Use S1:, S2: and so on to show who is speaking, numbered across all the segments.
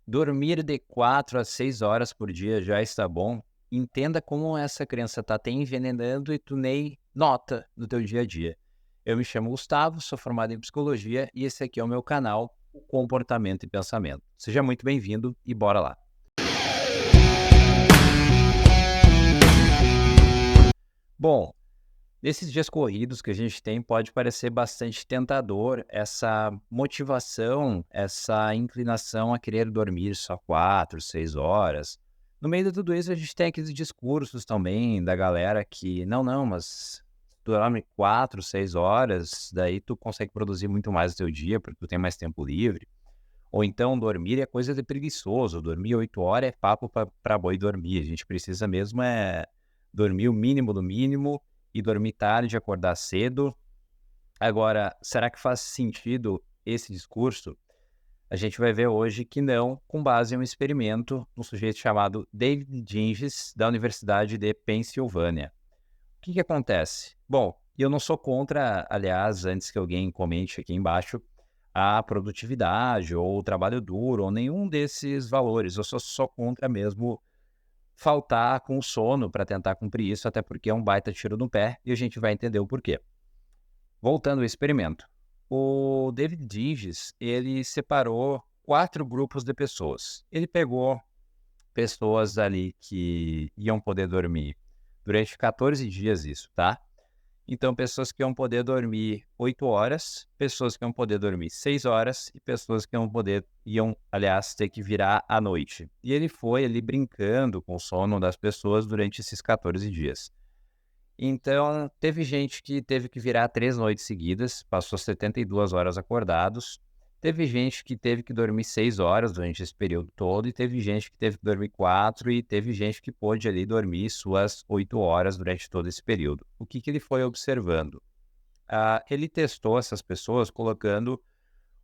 S1: Dormir de 4 a 6 horas por dia já está bom? Entenda como essa crença está te envenenando e tu nem nota no teu dia a dia. Eu me chamo Gustavo, sou formado em psicologia e esse aqui é o meu canal, o Comportamento e Pensamento. Seja muito bem-vindo e bora lá. Bom, nesses dias corridos que a gente tem, pode parecer bastante tentador essa motivação, essa inclinação a querer dormir só 4, 6 horas. No meio de tudo isso, a gente tem aqueles discursos também da galera que, não, mas tu dorme 4, 6 horas, daí tu consegue produzir muito mais no teu dia, porque tu tem mais tempo livre. Ou então, dormir é coisa de preguiçoso, dormir 8 horas é papo para boi dormir. A gente precisa mesmo é dormir o mínimo do mínimo e dormir tarde, acordar cedo. Agora, será que faz sentido esse discurso? A gente vai ver hoje que não, com base em um experimento de um sujeito chamado David Dinges, da Universidade de Pensilvânia. O que acontece? Bom, eu não sou contra, aliás, antes que alguém comente aqui embaixo, a produtividade ou o trabalho duro ou nenhum desses valores. Eu sou só contra mesmo faltar com o sono para tentar cumprir isso, até porque é um baita tiro no pé e a gente vai entender o porquê. Voltando ao experimento, o David Dinges, ele separou 4 grupos de pessoas. Ele pegou pessoas ali que iam poder dormir durante 14 dias isso, tá? Então, pessoas que iam poder dormir 8 horas, pessoas que iam poder dormir 6 horas e pessoas que iam, aliás, ter que virar à noite. E ele foi ali brincando com o sono das pessoas durante esses 14 dias. Então, teve gente que teve que virar 3 noites seguidas, passou 72 horas acordados. Teve gente que teve que dormir 6 horas durante esse período todo, e teve gente que teve que dormir 4, e teve gente que pôde ali dormir suas 8 horas durante todo esse período. O que ele foi observando? Ele testou essas pessoas colocando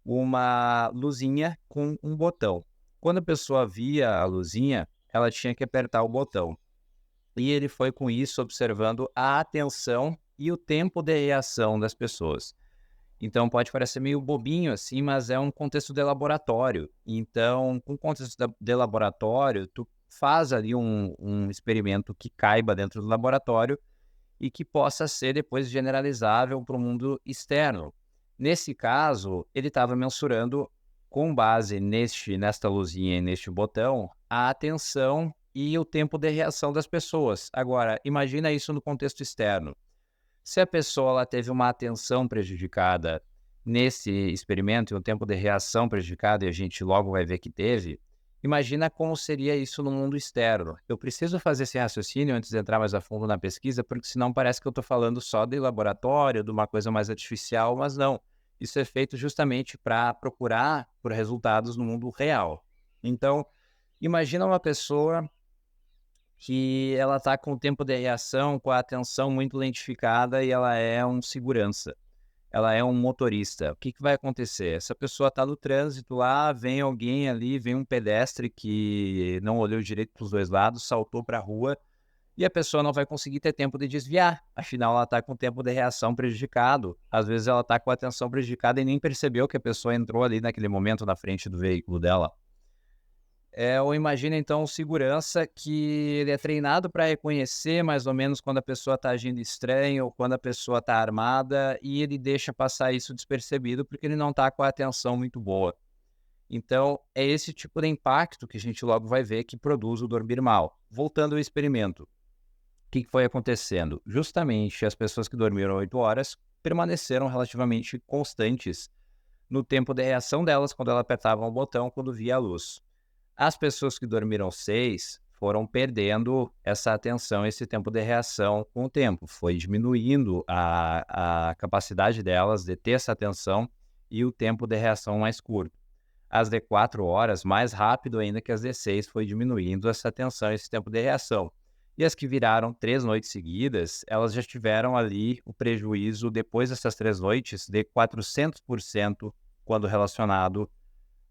S1: uma luzinha com um botão. Quando a pessoa via a luzinha, ela tinha que apertar o botão. E ele foi com isso observando a atenção e o tempo de reação das pessoas. Então pode parecer meio bobinho assim, mas é um contexto de laboratório. Então, com contexto de laboratório, tu faz ali um experimento que caiba dentro do laboratório e que possa ser depois generalizável para o mundo externo. Nesse caso, ele estava mensurando, com base nesta luzinha e neste botão, a atenção e o tempo de reação das pessoas. Agora, imagina isso no contexto externo. Se a pessoa ela teve uma atenção prejudicada nesse experimento e um tempo de reação prejudicado, e a gente logo vai ver que teve, imagina como seria isso no mundo externo. Eu preciso fazer esse raciocínio antes de entrar mais a fundo na pesquisa, porque senão parece que eu estou falando só de laboratório, de uma coisa mais artificial, mas não. Isso é feito justamente para procurar por resultados no mundo real. Então, imagina uma pessoa que ela está com o tempo de reação, com a atenção muito lentificada e ela é um segurança, ela é um motorista. O que vai acontecer? Essa pessoa está no trânsito lá, vem alguém ali, vem um pedestre que não olhou direito para os dois lados, saltou para a rua e a pessoa não vai conseguir ter tempo de desviar. Afinal, ela está com o tempo de reação prejudicado. Às vezes ela está com a atenção prejudicada e nem percebeu que a pessoa entrou ali naquele momento na frente do veículo dela. Ou imagina então o segurança que ele é treinado para reconhecer mais ou menos quando a pessoa está agindo estranho ou quando a pessoa está armada e ele deixa passar isso despercebido porque ele não está com a atenção muito boa. Então, é esse tipo de impacto que a gente logo vai ver que produz o dormir mal. Voltando ao experimento, o que foi acontecendo? Justamente as pessoas que dormiram 8 horas permaneceram relativamente constantes no tempo de reação delas quando ela apertava o botão quando via a luz. As pessoas que dormiram 6 foram perdendo essa atenção, esse tempo de reação com o tempo. Foi diminuindo a capacidade delas de ter essa atenção e o tempo de reação mais curto. As de 4 horas, mais rápido ainda que as de 6, foi diminuindo essa atenção, esse tempo de reação. E as que viraram 3 noites seguidas, elas já tiveram ali o prejuízo, depois dessas 3 noites, de 400% quando relacionado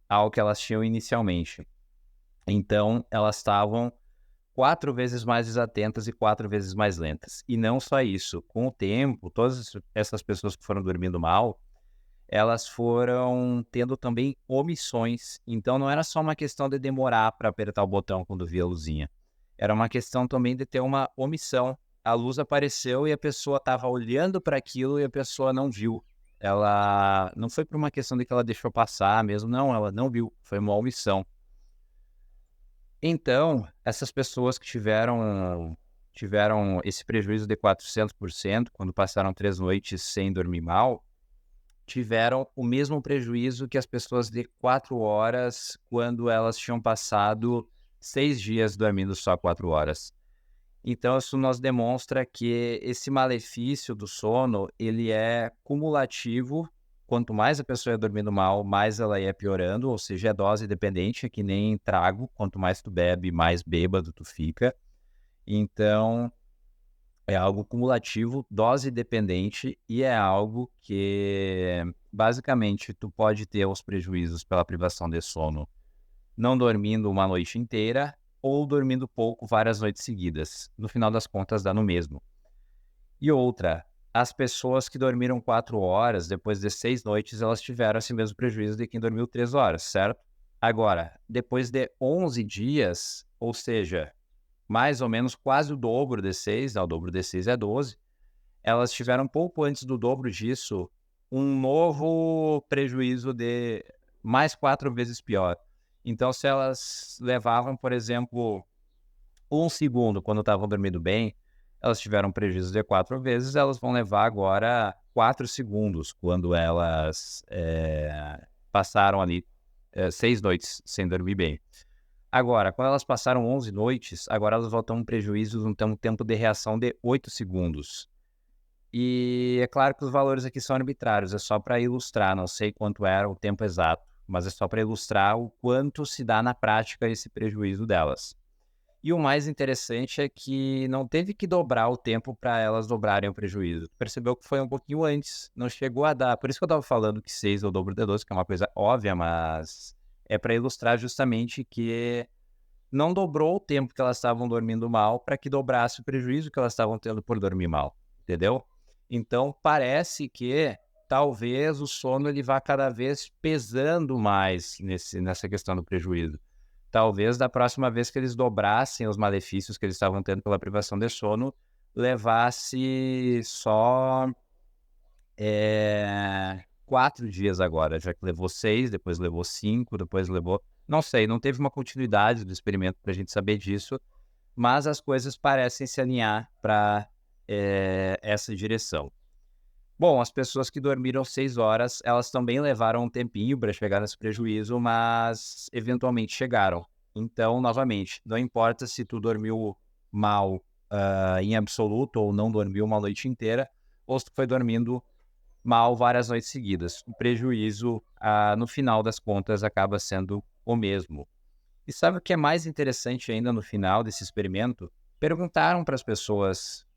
S1: ao que elas tinham inicialmente. Então, elas estavam 4 vezes mais desatentas e 4 vezes mais lentas. E não só isso, com o tempo, todas essas pessoas que foram dormindo mal, elas foram tendo também omissões. Então não era só uma questão de demorar para apertar o botão quando via a luzinha. Era uma questão também de ter uma omissão. A luz apareceu e a pessoa estava olhando para aquilo e a pessoa não viu. Ela não foi por uma questão de que ela deixou passar mesmo, não, ela não viu, foi uma omissão. Então, essas pessoas que tiveram esse prejuízo de 400% quando passaram 3 noites sem dormir mal, tiveram o mesmo prejuízo que as pessoas de 4 horas quando elas tinham passado 6 dias dormindo só 4 horas. Então isso nos demonstra que esse malefício do sono, ele é cumulativo. Quanto mais a pessoa ia dormindo mal, mais ela ia piorando, ou seja, é dose dependente, é que nem trago, quanto mais tu bebe, mais bêbado tu fica. Então, é algo cumulativo, dose dependente, e é algo que, basicamente, tu pode ter os prejuízos pela privação de sono não dormindo uma noite inteira ou dormindo pouco várias noites seguidas. No final das contas, dá no mesmo. E outra, as pessoas que dormiram 4 horas, depois de 6 noites, elas tiveram esse mesmo prejuízo de quem dormiu 3 horas, certo? Agora, depois de 11 dias, ou seja, mais ou menos quase o dobro de 6, né? O dobro de 6 é 12, elas tiveram pouco antes do dobro disso um novo prejuízo de mais 4 vezes pior. Então, se elas levavam, por exemplo, 1 segundo quando estavam dormindo bem, elas tiveram prejuízo de 4 vezes, elas vão levar agora 4 segundos quando elas passaram ali 6 noites sem dormir bem. Agora, quando elas passaram 11 noites, agora elas vão ter um prejuízo, vão ter um tempo de reação de 8 segundos. E é claro que os valores aqui são arbitrários, é só para ilustrar, não sei quanto era o tempo exato, mas é só para ilustrar o quanto se dá na prática esse prejuízo delas. E o mais interessante é que não teve que dobrar o tempo para elas dobrarem o prejuízo. Percebeu que foi um pouquinho antes, não chegou a dar. Por isso que eu estava falando que 6 é o dobro de 12, que é uma coisa óbvia, mas é para ilustrar justamente que não dobrou o tempo que elas estavam dormindo mal para que dobrasse o prejuízo que elas estavam tendo por dormir mal, entendeu? Então parece que talvez o sono ele vá cada vez pesando mais nessa questão do prejuízo. Talvez da próxima vez que eles dobrassem os malefícios que eles estavam tendo pela privação de sono, levasse só 4 dias agora, já que levou 6, depois levou 5, depois levou... Não sei, não teve uma continuidade do experimento para a gente saber disso, mas as coisas parecem se alinhar para essa direção. Bom, as pessoas que dormiram 6 horas, elas também levaram um tempinho para chegar nesse prejuízo, mas eventualmente chegaram. Então, novamente, não importa se tu dormiu mal em absoluto ou não dormiu uma noite inteira, ou se tu foi dormindo mal várias noites seguidas. O prejuízo, no final das contas, acaba sendo o mesmo. E sabe o que é mais interessante ainda no final desse experimento? Perguntaram para as pessoas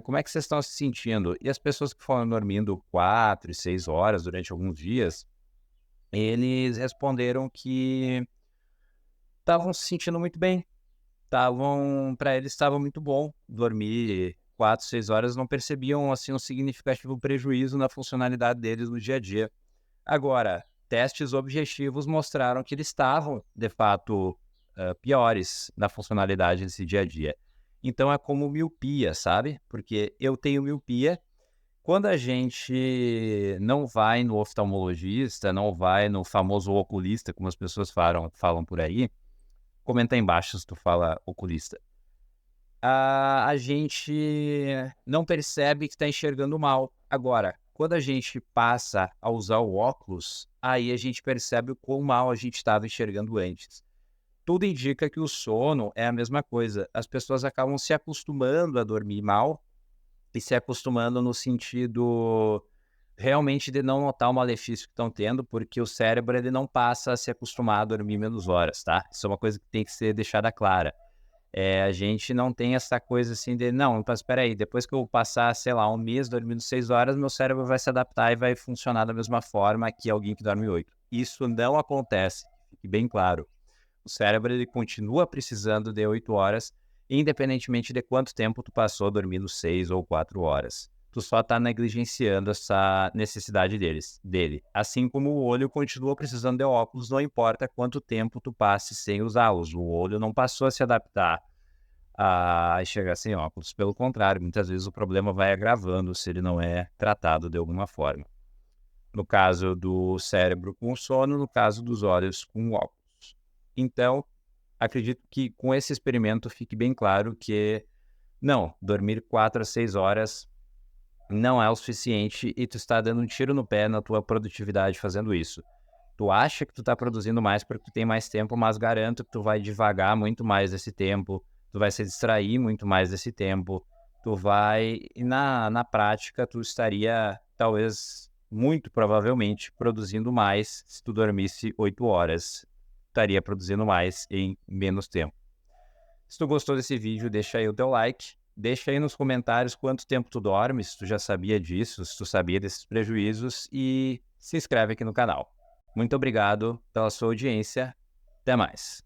S1: como é que vocês estão se sentindo. E as pessoas que foram dormindo 4 e 6 horas durante alguns dias, eles responderam que estavam se sentindo muito bem. Para eles estava muito bom dormir 4, 6 horas, não percebiam assim um significativo prejuízo na funcionalidade deles no dia a dia. Agora, testes objetivos mostraram que eles estavam, de fato, piores na funcionalidade desse dia a dia. Então é como miopia, sabe? Porque eu tenho miopia. Quando a gente não vai no oftalmologista, não vai no famoso oculista, como as pessoas falam por aí, comenta aí embaixo se tu fala oculista. A gente não percebe que está enxergando mal. Agora, quando a gente passa a usar o óculos, aí a gente percebe o quão mal a gente estava enxergando antes. Tudo indica que o sono é a mesma coisa. As pessoas acabam se acostumando a dormir mal e se acostumando no sentido realmente de não notar o malefício que estão tendo, porque o cérebro ele não passa a se acostumar a dormir menos horas, tá? Isso é uma coisa que tem que ser deixada clara. A gente não tem essa coisa assim de, não, mas espera aí, depois que eu passar, sei lá, um mês dormindo 6 horas, meu cérebro vai se adaptar e vai funcionar da mesma forma que alguém que dorme 8. Isso não acontece, fique bem claro. O cérebro ele continua precisando de 8 horas, independentemente de quanto tempo tu passou dormindo 6 ou 4 horas. tu só tá negligenciando essa necessidade dele. Assim como o olho continua precisando de óculos, não importa quanto tempo tu passe sem usá-los. O olho não passou a se adaptar a enxergar sem óculos. Pelo contrário, muitas vezes o problema vai agravando se ele não é tratado de alguma forma. No caso do cérebro com sono, no caso dos olhos com óculos. Então, acredito que com esse experimento fique bem claro que não, dormir 4 a 6 horas não é o suficiente e tu está dando um tiro no pé na tua produtividade fazendo isso. Tu acha que tu está produzindo mais porque tu tem mais tempo, mas garanto que tu vai devagar muito mais desse tempo, tu vai se distrair muito mais desse tempo, tu vai... E na prática, tu estaria, talvez, muito provavelmente, produzindo mais se tu dormisse 8 horas. Estaria produzindo mais em menos tempo. Se tu gostou desse vídeo, deixa aí o teu like. Deixa aí nos comentários quanto tempo tu dorme, se tu já sabia disso, se tu sabia desses prejuízos, e se inscreve aqui no canal. Muito obrigado pela sua audiência. Até mais.